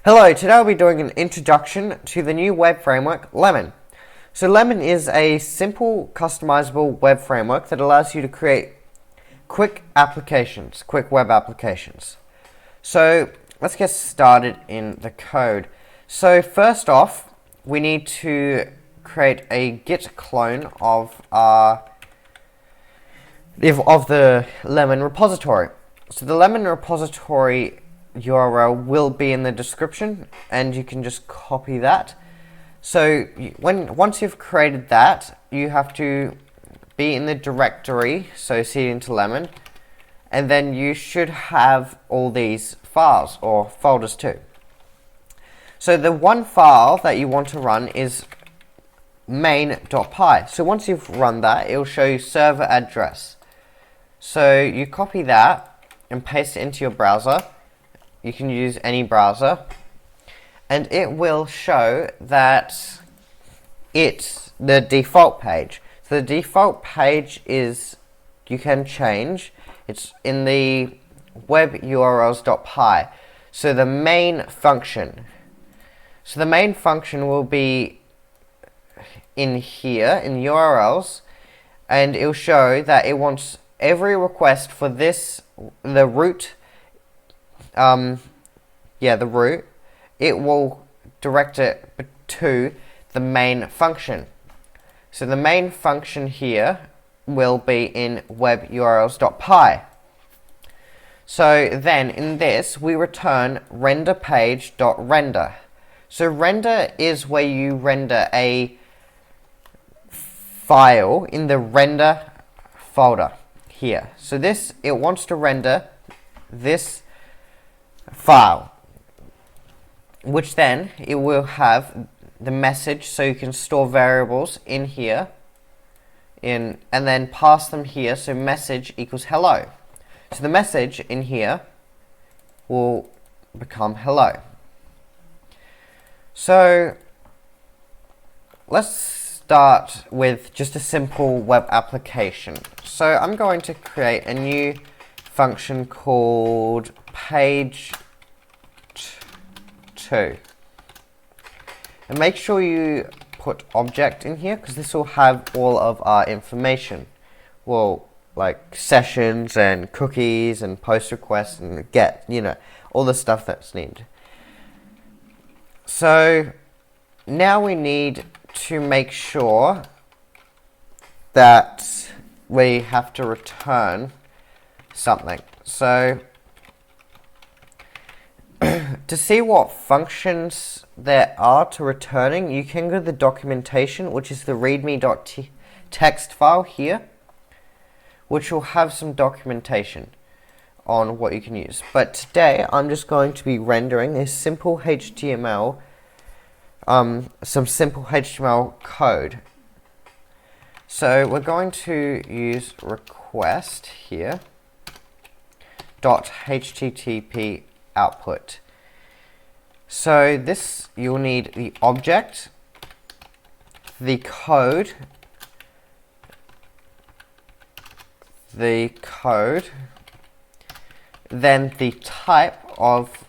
Hello, today I'll be doing an introduction to the new web framework, Lemon. So Lemon is a simple, customizable web framework that allows you to create quick web applications. So let's get started in the code. So first off, we need to create a git clone of the Lemon repository. So the Lemon repository URL will be in the description, and you can just copy that. So once you've created that, you have to be in the directory, so cd into lemon, and then you should have all these files or folders too. So the one file that you want to run is main.py. So once you've run that, it will show you server address. So you copy that and paste it into your browser. You can use any browser, and it will show that it's the default page. So the default page is, you can change, it's in the web urls.py. So the main function. So the main function will be in here, in URLs, and it will show that it wants every request for this, the root, the root, it will direct it to the main function. So the main function here will be in web urls.py. So then in this we return render page.render. So render is where you render a file in the render folder here. So this, it wants to render this file, which then it will have the message, so you can store variables in here, and then pass them here. So message equals hello. So the message in here will become hello. So let's start with just a simple web application. So I'm going to create a new function called page 2, and make sure you put object in here, because this will have all of our information, well, like sessions and cookies and post requests and get, all the stuff that's needed. So now we need to make sure that we have to return something. So to see what functions there are to returning, you can go to the documentation, which is the readme.txt file here, which will have some documentation on what you can use. But today I'm just going to be rendering a simple HTML, some simple HTML code. So we're going to use request here .http output. So this, you'll need the object, the code, then the type of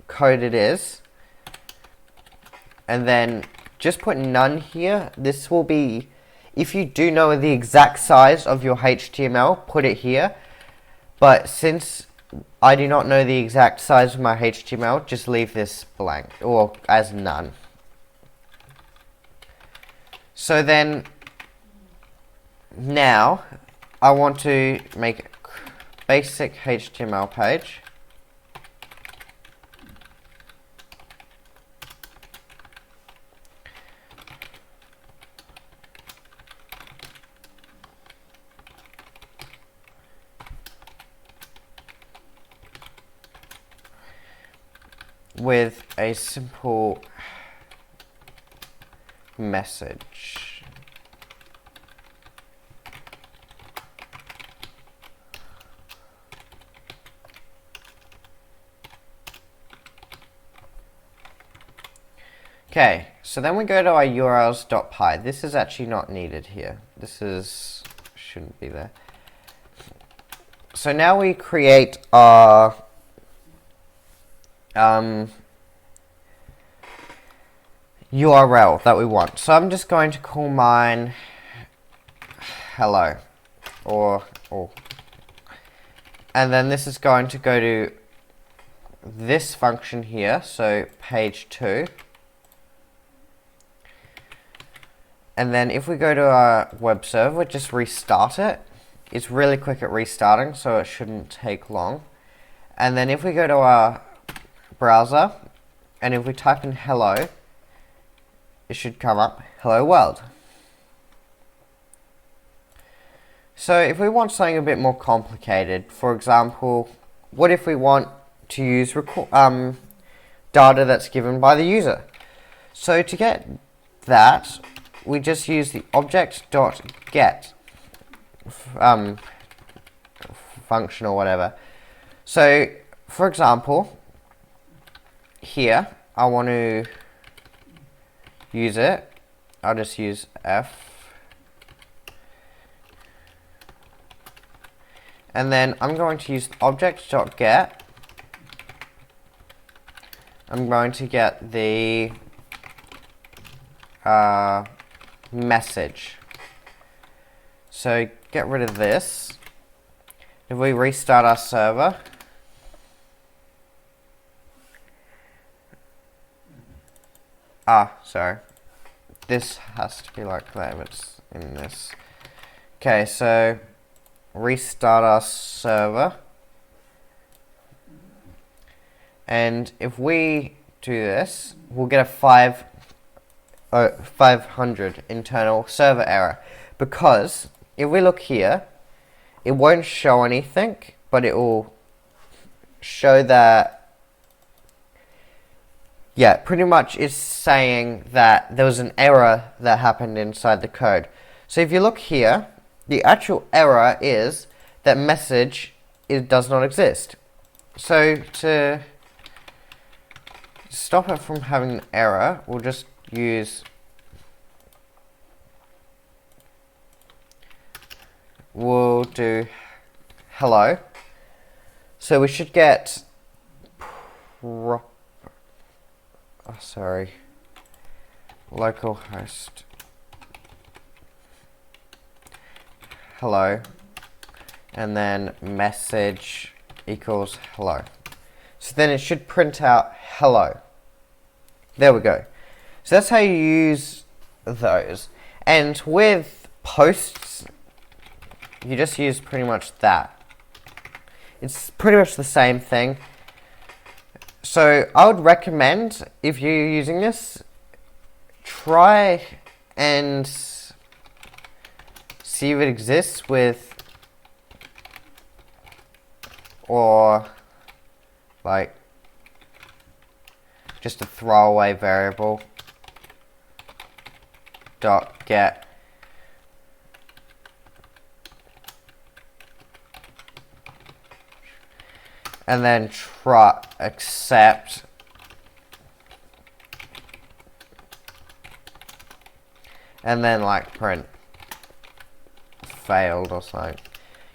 code it is, and then just put none here. This will be, if you do know the exact size of your HTML, put it here. But since I do not know the exact size of my HTML, just leave this blank, or as none. So then, now, I want to make a basic HTML page. With a simple message. Okay, so then we go to our urls.py. This is actually not needed here. Shouldn't be there. So now we create our URL that we want. So I'm just going to call mine hello, and then this is going to go to this function here, so page 2. And then if we go to our web server, just restart it. It's really quick at restarting, so it shouldn't take long. And then if we go to our browser, and if we type in hello, it should come up hello world. So if we want something a bit more complicated, for example, what if we want to use data that's given by the user? So to get that, we just use the object.get function or whatever. So for example, here I want to use it. I'll just use F. And then I'm going to use object.get. I'm going to get the message. So get rid of this. If we restart our server, sorry. This has to be like that, but it's in this. Okay, so restart our server. And if we do this, we'll get a 500 internal server error. Because if we look here, it won't show anything, but it will show that, yeah, pretty much it's saying that there was an error that happened inside the code. So if you look here, the actual error is that message does not exist. So to stop it from having an error, we'll just we'll do hello. So we should get localhost hello, and then message equals hello. So then it should print out hello. There we go. So that's how you use those. And with posts, you just use pretty much that. It's pretty much the same thing. So I would recommend, if you're using this, try and see if it exists with, or like just a throwaway variable .get, and then try accept, and then like print failed or something.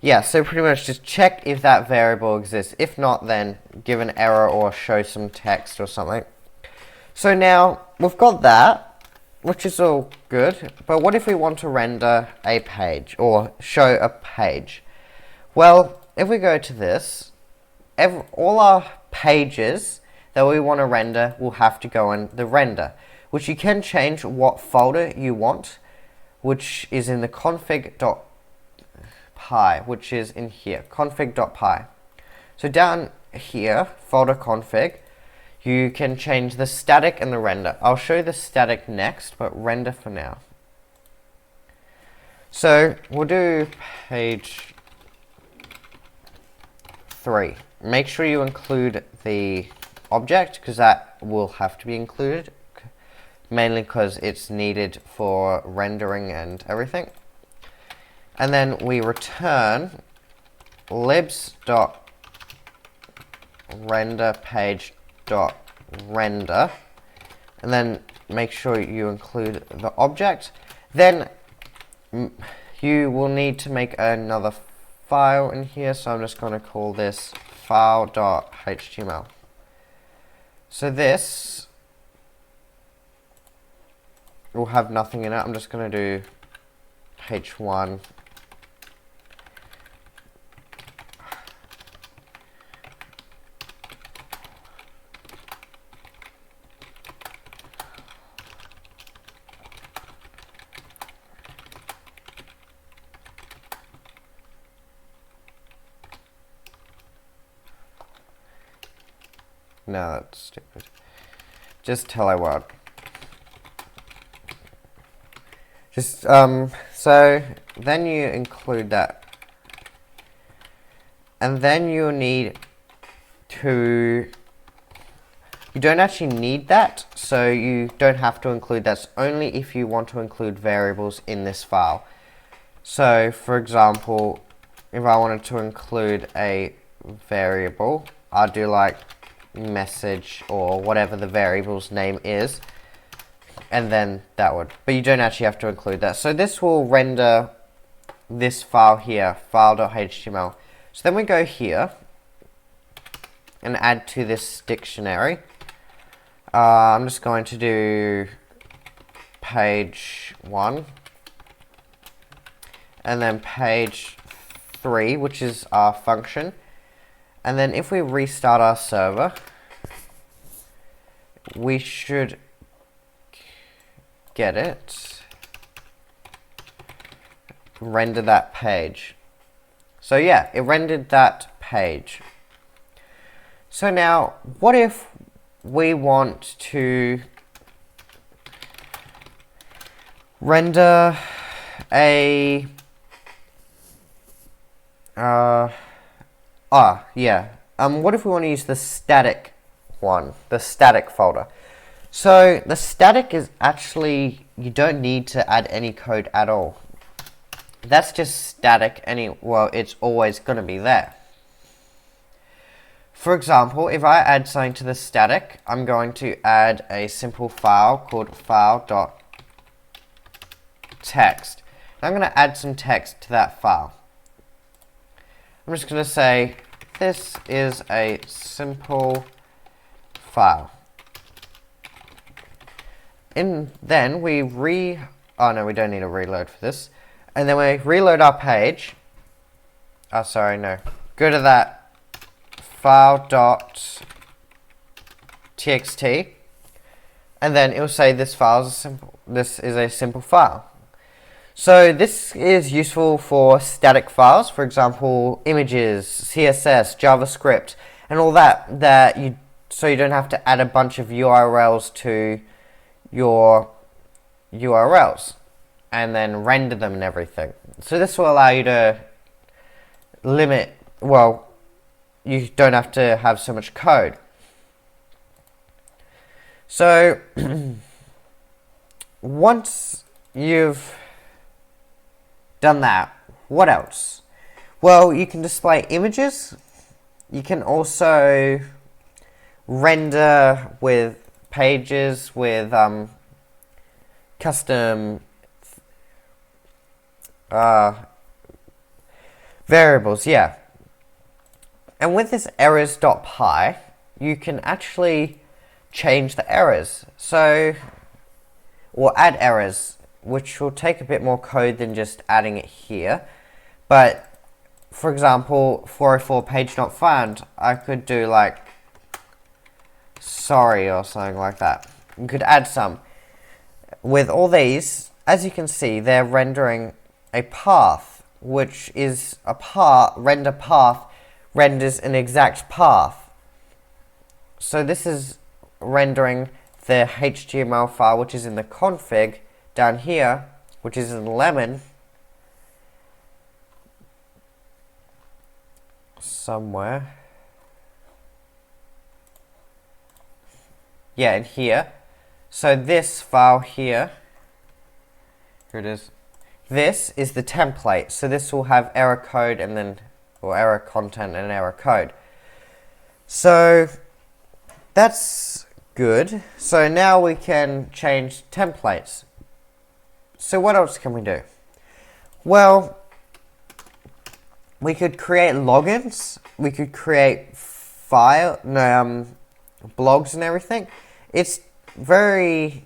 Yeah, so pretty much just check if that variable exists. If not, then give an error or show some text or something. So now we've got that, which is all good, but what if we want to render a page or show a page? Well, if we go to this, all our pages that we want to render will have to go in the render, which you can change what folder you want, which is in the config.py, which is in here, config.py. So down here, folder config, you can change the static and the render. I'll show you the static next, but render for now. So we'll do page 3. Make sure you include the object, because that will have to be included, mainly because it's needed for rendering and everything. And then we return libs.renderPage.render, and then make sure you include the object. Then you will need to make another file in here, so I'm just going to call this file.html. So this will have nothing in it. I'm just going to do h1. No, that's stupid. Just hello world. Just, so then you include that. And then you'll need to, you don't actually need that, so you don't have to include that. It's only if you want to include variables in this file. So, for example, if I wanted to include a variable, I'll do like message or whatever the variable's name is, and then that would, but you don't actually have to include that. So this will render this file here, file.html. So then we go here and add to this dictionary. I'm just going to do page 1 and then page 3, which is our function. And then if we restart our server, we should get it, render that page. So yeah, it rendered that page. So now, what if we want to render a what if we want to use the static one, the static folder? So the static is actually, you don't need to add any code at all. That's just static, well, it's always going to be there. For example, if I add something to the static, I'm going to add a simple file called file.text. I'm going to add some text to that file. I'm just going to say, this is a simple file. And then we oh no, we don't need a reload for this. And then we reload our page. Oh, sorry, no. Go to that file.txt, and then it will say this is a simple file. So this is useful for static files, for example, images, CSS, JavaScript, and all that, so you don't have to add a bunch of URLs to your URLs and then render them and everything. So this will allow you to limit, well, you don't have to have so much code. So once you've done that, what else? Well, you can display images. You can also render with pages with custom variables, yeah. And with this errors.py, you can actually change the errors. So, or add errors, which will take a bit more code than just adding it here. But, for example, 404 page not found, I could do like sorry or something like that. You could add some. With all these, as you can see, they're rendering a path, which is a render path renders an exact path. So this is rendering the HTML file, which is in the config down here, which is in lemon somewhere. Yeah, in here. So this file here it is. This is the template. So this will have error code and then, or error content and error code. So that's good. So now we can change templates. So what else can we do? Well, we could create logins. We could create blogs and everything, it's very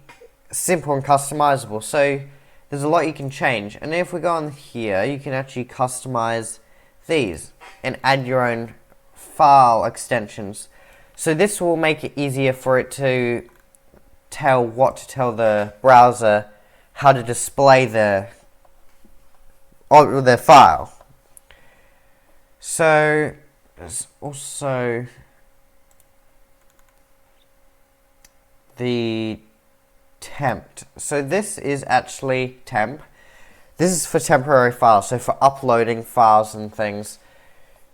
simple and customizable. So there's a lot you can change. And if we go on here, you can actually customize these and add your own file extensions. So this will make it easier for it to tell what to tell the browser how to display the file. So there's also the temp. So this is actually temp. This is for temporary files. So for uploading files and things,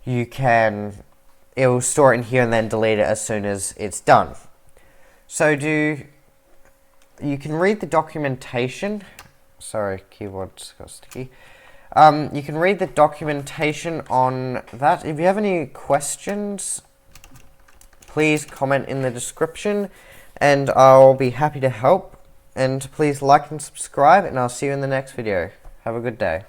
it will store it in here and then delete it as soon as it's done. So you can read the documentation. Sorry, keyboard's got sticky. You can read the documentation on that. If you have any questions, please comment in the description and I'll be happy to help. And please like and subscribe, and I'll see you in the next video. Have a good day.